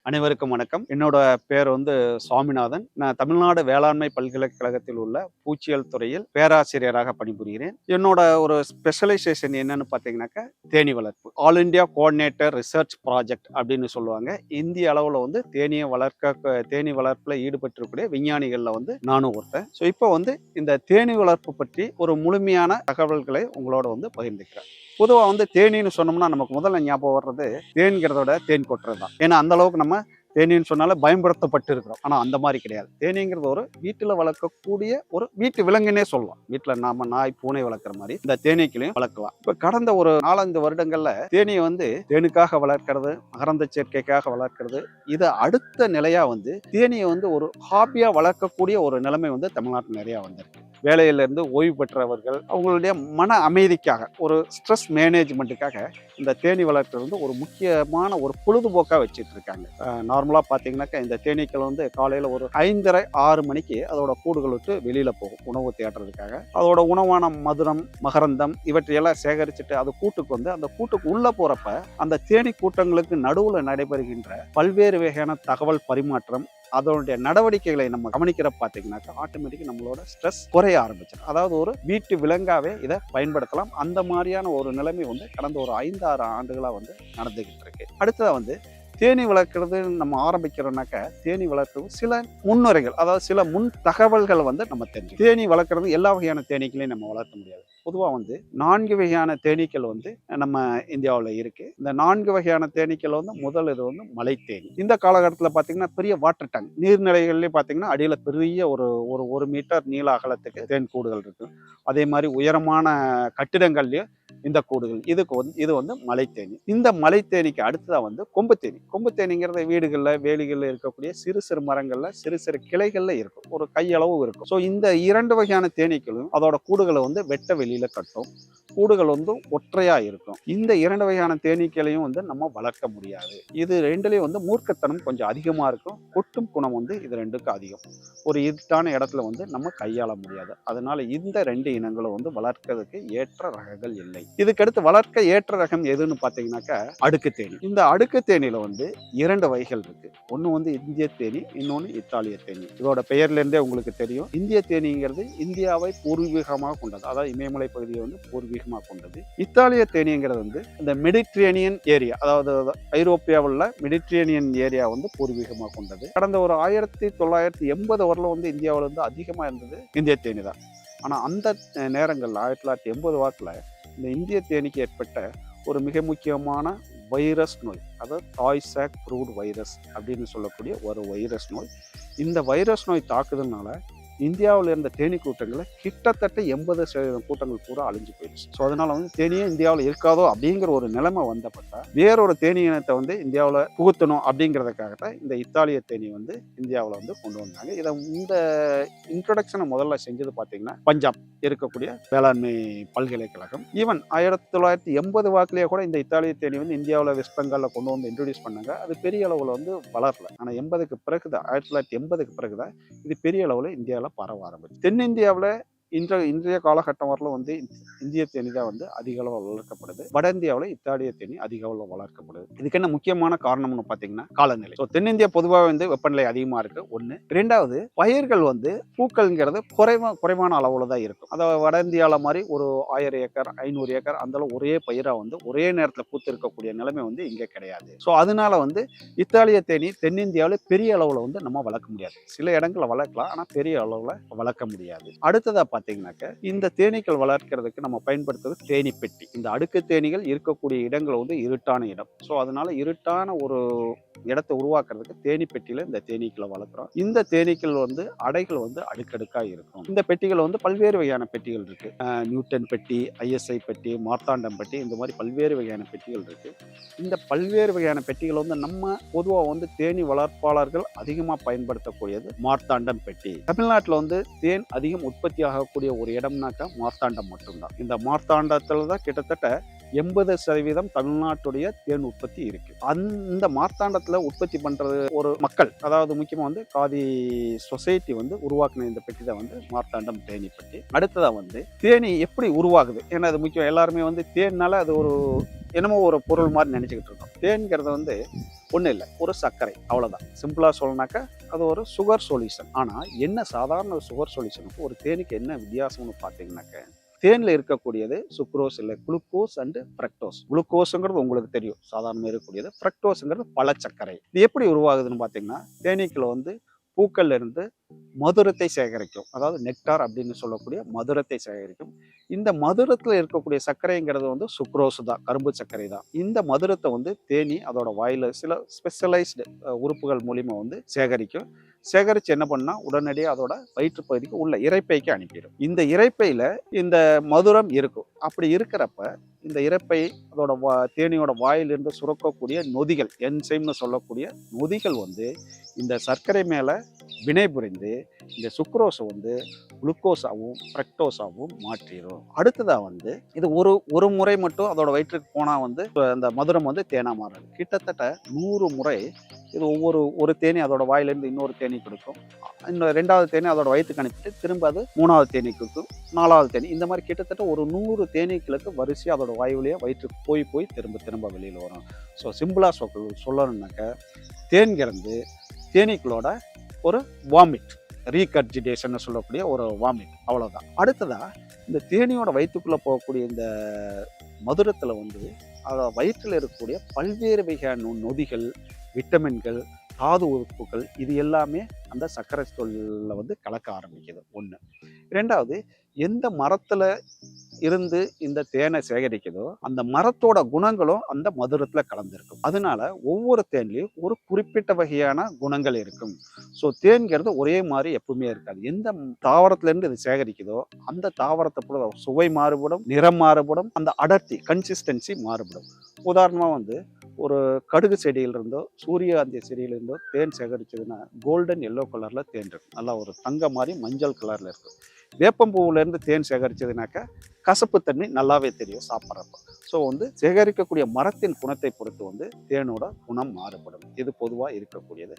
அனைவருக்கும் வணக்கம். என்னோட பேர் சுவாமிநாதன். நான் தமிழ்நாடு வேளாண்மை பல்கலைக்கழகத்தில் உள்ள பூச்சியியல் துறையில் பேராசிரியராக பணிபுரிகிறேன். என்னோட ஒரு ஸ்பெஷலைசேஷன் என்னன்னு பார்த்தீங்கன்னாக்கா, தேனீ வளர்ப்பு. All India coordinator research project அப்படின்னு சொல்லுவாங்க. இந்திய அளவுல தேனீ வளர்ப்புல ஈடுபட்டிருக்கக்கூடிய விஞ்ஞானிகள்ல நானும் ஒருத்தன். ஸோ இப்போ இந்த தேனீ வளர்ப்பு பற்றி ஒரு முழுமையான தகவல்களை உங்களோட பகிர்ந்துக்கிறேன். பொதுவாக தேனீன்னு சொன்னோம்னா நமக்கு முதல்ல ஞாபகம் வர்றது தேன்கிறதோட தேன் கொட்டுறது தான். ஏன்னா அந்த அளவுக்கு நம்ம தேனீன்னு சொன்னாலே பயன்படுத்தப்பட்டு இருக்கிறோம். ஆனால் அந்த மாதிரி கிடையாது. தேனீங்கிறது ஒரு வீட்டில் வளர்க்கக்கூடிய ஒரு வீட்டு விலங்குன்னே சொல்லலாம். வீட்டில் நாம நாய் பூனை வளர்க்குற மாதிரி இந்த தேனீக்களையும் வளர்க்கலாம். இப்போ கடந்த ஒரு 4-5 வருடங்கள்ல தேனியை தேனுக்காக வளர்க்கறது, மகரந்த சேர்க்கைக்காக வளர்க்கறது, இதை அடுத்த நிலையா தேனியை ஒரு ஹாபியா வளர்க்கக்கூடிய ஒரு நிலைமை தமிழ்நாட்டில் நிறைய வந்திருக்கு. வேலையிலிருந்து ஓய்வு பெற்றவர்கள் அவங்களுடைய மன அமைதிக்காக, ஒரு ஸ்ட்ரெஸ் மேனேஜ்மெண்ட்டுக்காக இந்த தேனீ வளர்க்குறது ஒரு முக்கியமான ஒரு பொழுதுபோக்காக வச்சுட்டு இருக்காங்க. நார்மலாக பார்த்தீங்கன்னாக்கா இந்த தேனீக்கள் காலையில் ஒரு 5:30-6 மணிக்கு அதோட கூடுகள் விட்டு வெளியில் போகும் உணவு தேடுறதுக்காக. அதோட உணவான மதுரம், மகரந்தம் இவற்றையெல்லாம் சேகரிச்சுட்டு அது கூட்டுக்கு அந்த கூட்டுக்கு உள்ளே போகிறப்ப அந்த தேனீ கூட்டங்களுக்கு நடுவில் நடைபெறுகின்ற பல்வேறு வகையான தகவல் பரிமாற்றம், அதனுடைய நடவடிக்கைகளை நம்ம கவனிக்கிற பார்த்தீங்கன்னாக்கா ஆட்டோமேட்டிக்காக நம்மளோட ஸ்ட்ரெஸ் குறைய ஆரம்பிச்சிடும். அதாவது ஒரு வீட்டு விலங்காவே இதை பயன்படுத்தலாம். அந்த மாதிரியான ஒரு நிலைமை கடந்த ஒரு 5-6 ஆண்டுகளாக நடந்துகிட்டு இருக்கு. அடுத்ததாக தேனீ வளர்க்குறது நம்ம ஆரம்பிக்கிறோம்னாக்கா, தேனீ வளர்க்கிறது சில முன்னுரைகள், அதாவது சில முன் தகவல்கள் நம்ம தெரிஞ்சு. தேனீ வளர்க்குறது எல்லா வகையான தேனீக்களையும் நம்ம வளர்க்க முடியாது. பொதுவாக 4 வகையான தேனீக்கள் நம்ம இந்தியாவில் இருக்கு. இந்த 4 வகையான தேனீக்கள் முதல் இது மலை தேனி. இந்த காலகட்டத்தில் பார்த்தீங்கன்னா பெரிய வாட்டர் டேங்க் நீர்நிலைகள்லேயே பார்த்தீங்கன்னா அடியில் பெரிய ஒரு 1 மீட்டர் நீள அகலத்துக்கு தேன் கூடுகள் இருக்கு. அதே மாதிரி உயரமான கட்டிடங்கள்லயும் இந்த கூடுகள் இது மலைத்தேனி. இந்த மலைத்தேனிக்கு அடுத்ததான் கொம்பு தேனி. கொம்பு தேனிங்கிறது வீடுகளில் வேலிகளில் இருக்கக்கூடிய சிறு சிறு மரங்கள்ல சிறு சிறு கிளைகள்ல இருக்கும், ஒரு கையளவு இருக்கும். ஸோ இந்த 2 வகையான தேனீக்களும் அதோட கூடுகளை வெட்ட வெளியில கட்டும். கூடுகள் ஒற்றையா இருக்கும். இந்த 2 வகையான தேனீக்களையும் நம்ம வளர்க்க முடியாது. இது ரெண்டுலயும் மூர்க்கத்தனம் கொஞ்சம் அதிகமா இருக்கும். கொட்டும் குணம் இது ரெண்டுக்கும் அதிகம். ஒரு இருட்டான இடத்துல நம்ம கையாள முடியாது. அதனால இந்த 2 இனங்களும் வளர்க்கிறதுக்கு ஏற்ற ரகங்கள் இல்லை. இதுக்கடுத்து வளர்க்க ஏற்ற ரகம் எதுன்னு பார்த்தீங்கன்னாக்கா அடுக்கு தேனி. இந்த அடுக்கு தேனியில 2 வகைகள் இருக்கு. ஒன்று இந்திய தேனி, இன்னொன்று இத்தாலிய தேனி. இதோட பெயர்ல இருந்தே உங்களுக்கு தெரியும். இந்திய தேனிங்கிறது இந்தியாவை பூர்வீகமாக கொண்டது, அதாவது இமயமலை பகுதியை பூர்வீகமாக கொண்டது. இத்தாலிய தேனிங்கிறது இந்த மெடிட்ரேனியன் ஏரியா, அதாவது ஐரோப்பியாவில் மெடிட்ரேனியன் ஏரியா பூர்வீகமாக கொண்டது. கடந்த ஒரு 1980 வரல இந்தியாவில் அதிகமாக இருந்தது இந்திய தேனி தான். ஆனால் அந்த நேரங்களில் 1980 வாக்கில் இந்த இந்திய தேனிக்கு ஏற்பட்ட ஒரு மிக முக்கியமான வைரஸ் நோய், அதாவது தாய்சாக் ப்ரூட் வைரஸ் அப்படின்னு சொல்லக்கூடிய ஒரு வைரஸ் நோய். இந்த வைரஸ் நோய் தாக்குதல்னால இந்தியாவில் இருந்த தேனீ கூட்டங்களை கிட்டத்தட்ட 80% கூட்டங்கள் பூரா அழிஞ்சு போயிடுச்சு. ஸோ அதனால தேனியே இந்தியாவில் இருக்காதோ அப்படிங்கிற ஒரு நிலைமை வந்தப்பட்ட வேறொரு தேனீ இனத்தை இந்தியாவில் புகுத்தணும் அப்படிங்கிறதுக்காகத்தான் இந்த இத்தாலிய தேனி இந்தியாவில் கொண்டு வந்தாங்க. இதை இந்த இன்ட்ரொடக்ஷனை முதல்ல செஞ்சது பார்த்தீங்கன்னா பஞ்சாப் இருக்கக்கூடிய வேளாண்மை பல்கலைக்கழகம். ஈவன் 1980 வாக்கிலேயே கூட இந்த இத்தாலிய தேனி இந்தியாவில் வெஸ்ட் பெங்காலில் கொண்டு இன்ட்ரடியூஸ் பண்ணாங்க. அது பெரிய அளவில் வளரல. ஆனால் 1980க்கு பிறகுதான் இது பெரிய அளவில் இந்தியாவில் பரவ ஆரம்பிச்சு. தென்னிந்தியாவில் இன்றைய காலகட்டம் வரல இந்திய தேனி தான் அதிக அளவில் வளர்க்கப்படுது. வட இந்தியாவில் இத்தாலிய தேனி அதிக அளவில் வளர்க்கப்படுது. இதுக்கு என்ன முக்கியமான காரணம்னு பார்த்தீங்கன்னா காலநிலை. ஸோ தென்னிந்தியா பொதுவாக வெப்பநிலை அதிகமாக இருக்கு ஒன்று. ரெண்டாவது பயிர்கள் பூக்கள்ங்கிறது குறைவான அளவில் தான் இருக்கும். அதாவது வட இந்தியாவில் மாதிரி ஒரு 1000 ஏக்கர் 500 ஏக்கர் அந்த அளவு ஒரே பயிராக ஒரே நேரத்தில் பூத்து இருக்கக்கூடிய நிலைமை இங்கே கிடையாது. ஸோ அதனால இத்தாலிய தேனி தென்னிந்தியாவில் பெரிய அளவில் நம்ம வளர்க்க முடியாது. சில இடங்களில் வளர்க்கலாம், ஆனால் பெரிய அளவில் வளர்க்க முடியாது. அடுத்ததா பார்த்தீங்கன்னாக்க இந்த தேனீக்கள் வளர்க்கிறதுக்கு நம்ம பயன்படுத்துறது தேனி பெட்டி. இந்த அடுக்கு தேனிகள் இருக்கக்கூடிய இடங்கள் இருட்டான இடம். ஸோ அதனால இருட்டான ஒரு இடத்தை உருவாக்குறதுக்கு தேனி பெட்டியில இந்த தேனீக்களை வளர்க்குறோம். இந்த தேனீக்கள் அடைகள் அடுக்கடுக்கா இருக்கும். இந்த பெட்டிகள் பல்வேறு வகையான பெட்டிகள் இருக்கு. நியூட்டன் பெட்டி, ISI பெட்டி, மார்த்தாண்டம் பெட்டி, இந்த மாதிரி பல்வேறு வகையான பெட்டிகள் இருக்கு. இந்த பல்வேறு வகையான பெட்டிகள் நம்ம பொதுவாக தேனி வளர்ப்பாளர்கள் அதிகமாக பயன்படுத்தக்கூடியது மார்த்தாண்டம் பெட்டி. தமிழ்நாட்டில் தேன் அதிகம் உற்பத்தி ஆகக்கூடிய ஒரு இடம்னாக்கா மார்த்தாண்டம் மட்டும்தான். இந்த மார்த்தாண்டத்துல தான் கிட்டத்தட்ட 80% தமிழ்நாட்டுடைய தேன் உற்பத்தி இருக்கு. அந்த மார்த்தாண்டத்துல உற்பத்தி பண்றது ஒரு மக்கள், அதாவது முக்கியமா காதி சொசைட்டி உருவாக்குன இந்த பெட்டி தான் மார்த்தாண்டம் தேனி பெட்டி. அடுத்ததா தேனி எப்படி உருவாகுது, ஏன்னா அது முக்கியம். எல்லாருமே தேன்னால அது ஒரு என்னமோ ஒரு பொருள் மாதிரி நினச்சிக்கிட்டு இருக்கோம். தேன்கிறது வந்து ஒன்றும் இல்லை, ஒரு சர்க்கரை, அவ்வளோதான். சிம்பிளாக சொல்லணுனாக்கா அது ஒரு சுகர் சொல்யூஷன். ஆனால் என்ன சாதாரண சுகர் சொல்யூஷனுக்கு ஒரு தேனுக்கு என்ன வித்தியாசம்னு பார்த்தீங்கன்னாக்க, தேனில் இருக்கக்கூடியது சுக்ரோஸ் இல்லை, குளுக்கோஸ் அண்டு ஃப்ரக்டோஸ். குளுக்கோஸுங்கிறது உங்களுக்கு தெரியும், சாதாரணமாக இருக்கக்கூடியது. ஃப்ரக்டோஸுங்கிறது பழச்சர்க்கரை. இது எப்படி உருவாகுதுன்னு பார்த்தீங்கன்னா, தேனீக்கள் வந்து பூக்கள்ல இருந்து மதுரத்தை சேகரிக்கும். அதாவது நெக்டார் அப்படின்னு சொல்லக்கூடிய மதுரத்தை சேகரிக்கும். இந்த மதுரத்தில் இருக்கக்கூடிய சர்க்கரைங்கிறது வந்து சுக்ரோஸ் தான், கரும்பு சர்க்கரை தான். இந்த மதுரத்தை வந்து தேனி அதோட வாயில சில ஸ்பெஷலைஸ்டு உறுப்புகள் மூலியமா வந்து சேகரிக்கும். சேகரித்து என்ன பண்ணா உடனடியாக அதோட வயிற்று பகுதிக்கு உள்ள இரைப்பைக்கு அனுப்பிடும். இந்த இரைப்பையில் இந்த மதுரம் இருக்கும். அப்படி இருக்கிறப்ப இந்த இரைப்பை அதோட தேனியோட வாயிலிருந்து சுரக்கக்கூடிய நொதிகள், என்சைம்னு சொல்லக்கூடிய நொதிகள் வந்து இந்த சர்க்கரை மேலே வினை புரிந்து இந்த சுக்ரோஸை வந்து குளுக்கோஸாகவும் ஃப்ரக்டோஸாகவும் மாற்றிடும். அடுத்ததாக வந்து இது ஒரு முறை மட்டும் அதோட வயிற்றுக்கு போனால் வந்து அந்த மதுரம் வந்து தேனாக மாறாது. கிட்டத்தட்ட 100 முறை இது ஒரு தேனி அதோட வாயிலிருந்து இன்னொரு தேனி கொடுக்கும். இன்னும் 2வது தேனி அதோட வயிற்றுக்கு அனுப்பிட்டு திரும்ப அது 3வது தேனி கொடுக்கும், 4வது தேனி. இந்த மாதிரி கிட்டத்தட்ட ஒரு 100 தேனீக்களுக்கு வரிசையாக அதோட வாய் வழியாக வயிற்றுக்கு போய் திரும்ப வெளியில் வரும். ஸோ சிம்பிளாக சொல்லணுன்னாக்க, தேன்கிறது தேனீக்களோட ஒரு வாமிட், ரீகர்ஜிடேஷன் சொல்லக்கூடிய ஒரு வாமிட், அவ்வளோதான். அடுத்ததாக இந்த தேனியோட வயிற்றுக்குள்ளே போகக்கூடிய இந்த மதுரத்தில் வந்து அதோட வயிற்றில் இருக்கக்கூடிய பல்வேறு வகையான நொதிகள், விட்டமின்கள், தாது உறுப்புகள், இது எல்லாமே அந்த சர்க்கரை தோலில் வந்து கலக்க ஆரம்பிக்குது. ஒன்று. 2வது, எந்த மரத்தில் இருந்து இந்த தேனை சேகரிக்குதோ அந்த மரத்தோட குணங்களும் அந்த மதுரத்தில் கலந்துருக்கும். அதனால ஒவ்வொரு தேன்லையும் ஒரு குறிப்பிட்ட வகையான குணங்கள் இருக்கும். ஸோ தேன்கிறது ஒரே மாதிரி எப்பவுமே இருக்காது. எந்த தாவரத்திலேருந்து இது சேகரிக்குதோ அந்த தாவரத்தை போல சுவை மாறுபடும், நிறம் மாறுபடும், அந்த அடர்த்தி கன்சிஸ்டன்சி மாறுபடும். உதாரணமாக வந்து ஒரு கடுகு செடியிலிருந்தோ சூரியகாந்தி செடியிலிருந்தோ தேன் சேகரிச்சதுன்னா கோல்டன் எல்லோ கலரில் தேன் இருக்கும், நல்லா ஒரு தங்க மாதிரி மஞ்சள் கலரில் இருக்கும். வேப்பம்பூவிலேருந்து தேன் சேகரிச்சதுனாக்கா கசப்பு தண்ணி நல்லாவே தெரியும் சாப்பிட்றப்போ. ஸோ வந்து சேகரிக்கக்கூடிய மரத்தின் குணத்தை பொறுத்து வந்து தேனோட குணம் மாறுபடும். இது பொதுவாக இருக்கக்கூடியது.